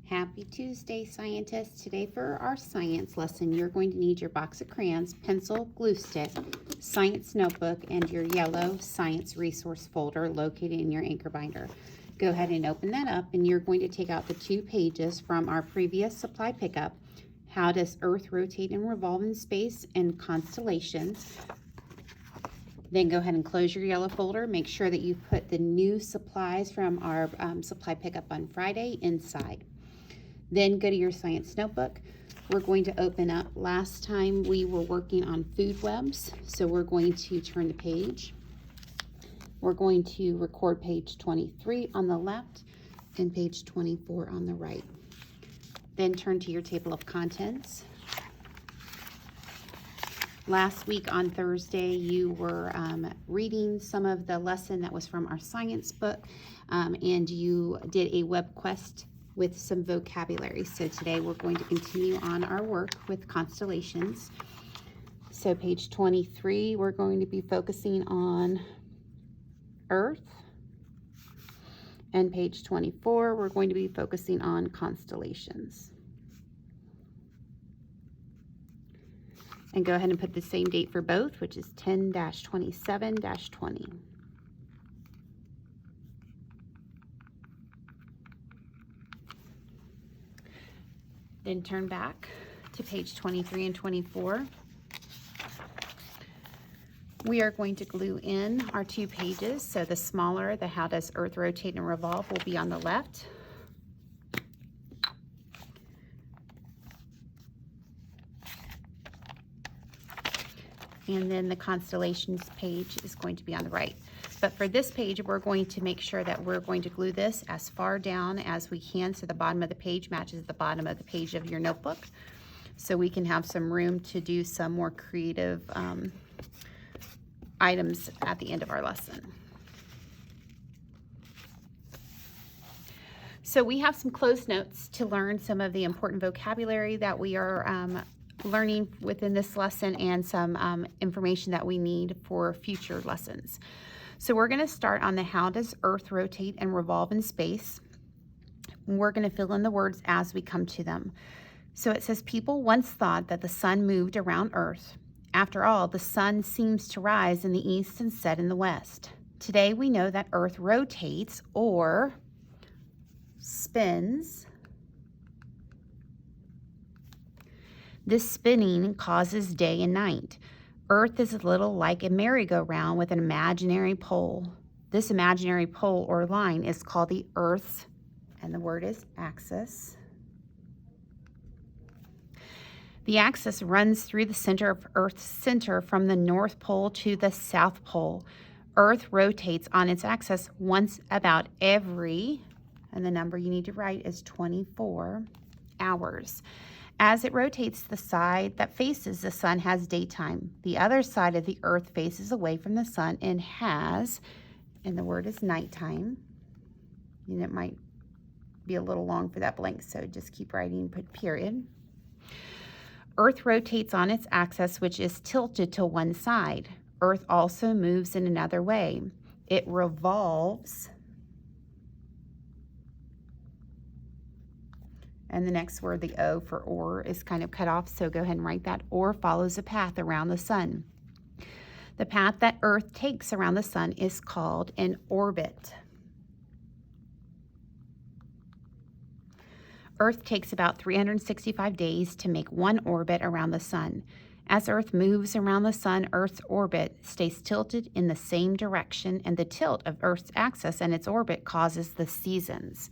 Happy Tuesday, scientists. Today for our science lesson, you're going to need your box of crayons, pencil, glue stick, science notebook, and your yellow science resource folder located in your anchor binder. Go ahead and open that up, and you're going to take out the 2 pages from our previous supply pickup, How Does Earth Rotate and Revolve in Space, and Constellations. Then go ahead and close your yellow folder. Make sure that you put the new supplies from our supply pickup on Friday inside. Then go to your science notebook. We're going to open up. Last time we were working on food webs, so we're going to turn the page. We're going to record page 23 on the left and page 24 on the right. Then turn to your table of contents. Last week on Thursday, you were reading some of the lesson that was from our science book, and you did a web quest with some vocabulary. So today we're going to continue on our work with constellations. So page 23, we're going to be focusing on Earth. And page 24, we're going to be focusing on constellations. And go ahead and put the same date for both, which is 10-27-20. Then turn back to page 23 and 24. We are going to glue in our 2 pages. So the smaller, the How Does Earth Rotate and Revolve, will be on the left. And then the constellations page is going to be on the right. But for this page, we're going to make sure that we're going to glue this as far down as we can so the bottom of the page matches the bottom of the page of your notebook, so we can have some room to do some more creative items at the end of our lesson. So we have some closed notes to learn some of the important vocabulary that we are learning within this lesson, and some information that we need for future lessons. So we're going to start on the How Does Earth Rotate and Revolve in Space. We're going to fill in the words as we come to them. So it says, people once thought that the sun moved around Earth. After all, the sun seems to rise in the east and set in the west. Today we know that Earth rotates or spins. This spinning causes day and night. Earth is a little like a merry-go-round with an imaginary pole. This imaginary pole or line is called the Earth's, and the word is axis. The axis runs through the center of Earth's center from the North Pole to the South Pole. Earth rotates on its axis once about every, and the number you need to write is 24 hours. As it rotates, the side that faces the sun has daytime. The other side of the Earth faces away from the sun and has, and the word is nighttime. And it might be a little long for that blank, so just keep writing, put period. Earth rotates on its axis, which is tilted to one side. Earth also moves in another way. It revolves. And the next word, the O for or, is kind of cut off, so go ahead and write that. Or follows a path around the sun. The path that Earth takes around the sun is called an orbit. Earth takes about 365 days to make one orbit around the sun. As Earth moves around the sun, Earth's orbit stays tilted in the same direction, and the tilt of Earth's axis and its orbit causes the seasons.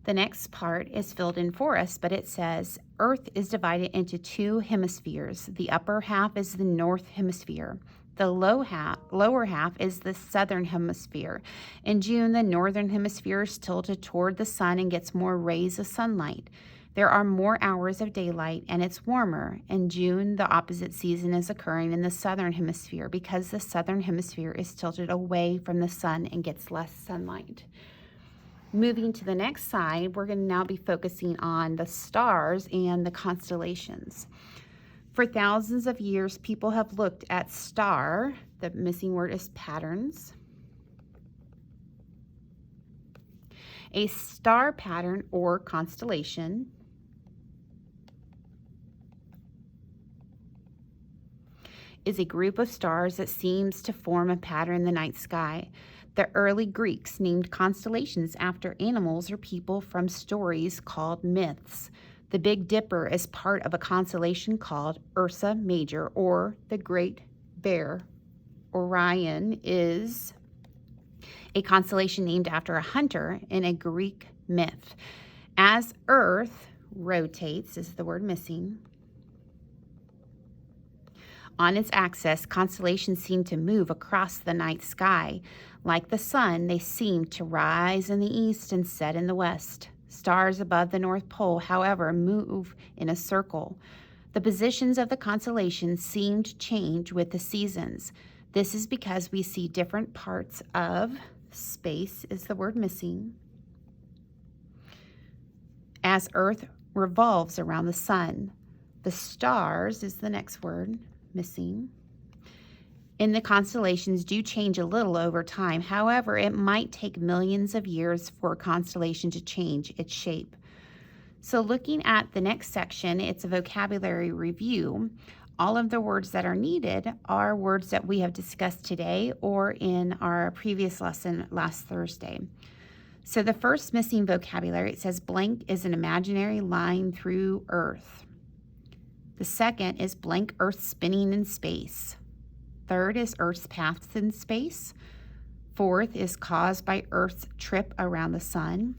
The next part is filled in for us, but it says Earth is divided into 2 hemispheres. The upper half is the north hemisphere. The lower half is the southern hemisphere. In June, the northern hemisphere is tilted toward the sun and gets more rays of sunlight. There are more hours of daylight and it's warmer. In June, the opposite season is occurring in the southern hemisphere because the southern hemisphere is tilted away from the sun and gets less sunlight. Moving to the next side, we're going to now be focusing on the stars and the constellations. For thousands of years, people have looked at star, the missing word is patterns, A star pattern or constellation is a group of stars that seems to form a pattern in the night sky. The early Greeks named constellations after animals or people from stories called myths. The Big Dipper is part of a constellation called Ursa Major, or the Great Bear. Orion is a constellation named after a hunter in a Greek myth. As Earth rotates, is the word missing, on its axis, constellations seem to move across the night sky. Like the sun, they seem to rise in the east and set in the west. Stars above the North Pole, however, move in a circle. The positions of the constellations seem to change with the seasons. This is because we see different parts of space, is the word missing, as Earth revolves around the sun. The stars is the next word missing in the constellations do change a little over time. However, it might take millions of years for a constellation to change its shape. So looking at the next section, it's a vocabulary review. All of the words that are needed are words that we have discussed today or in our previous lesson last Thursday. So the first missing vocabulary, it says blank is an imaginary line through Earth. The second is blank Earth spinning in space. Third is Earth's paths in space. Fourth is caused by Earth's trip around the sun.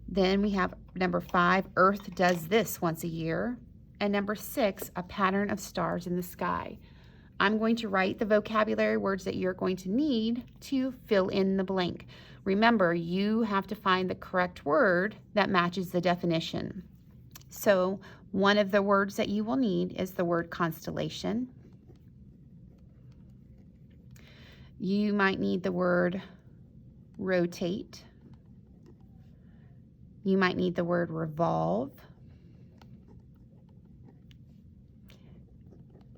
Then we have number 5, Earth does this once a year. And number 6, a pattern of stars in the sky. I'm going to write the vocabulary words that you're going to need to fill in the blank. Remember, you have to find the correct word that matches the definition. So one of the words that you will need is the word constellation. You might need the word rotate. You might need the word revolve,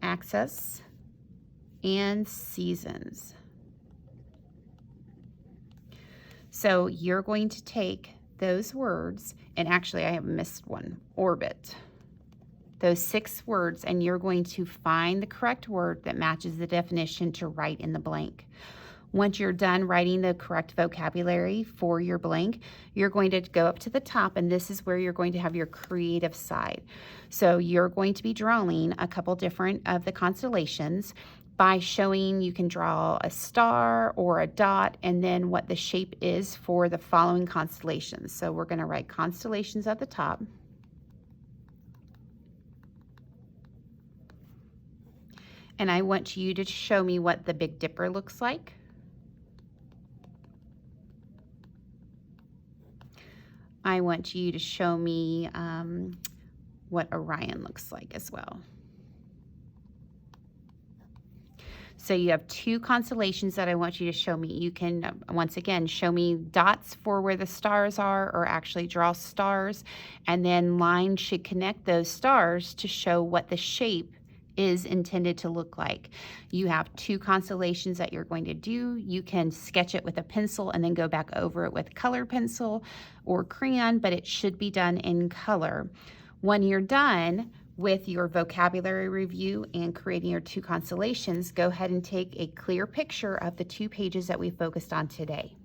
axis, and seasons. So you're going to take those words, and actually I have missed one, orbit. Those 6 words, and you're going to find the correct word that matches the definition to write in the blank. Once you're done writing the correct vocabulary for your blank, you're going to go up to the top, and this is where you're going to have your creative side. So you're going to be drawing a couple different of the constellations by showing you can draw a star or a dot and then what the shape is for the following constellations. So we're going to write constellations at the top. And I want you to show me what the Big Dipper looks like. I want you to show me what Orion looks like as well. So you have 2 constellations that I want you to show me. You can, once again, show me dots for where the stars are, or actually draw stars, and then lines should connect those stars to show what the shape is intended to look like. You have 2 constellations that you're going to do. You can sketch it with a pencil and then go back over it with colored pencil or crayon, but it should be done in color. When you're done with your vocabulary review and creating your 2 constellations, go ahead and take a clear picture of the 2 pages that we focused on today.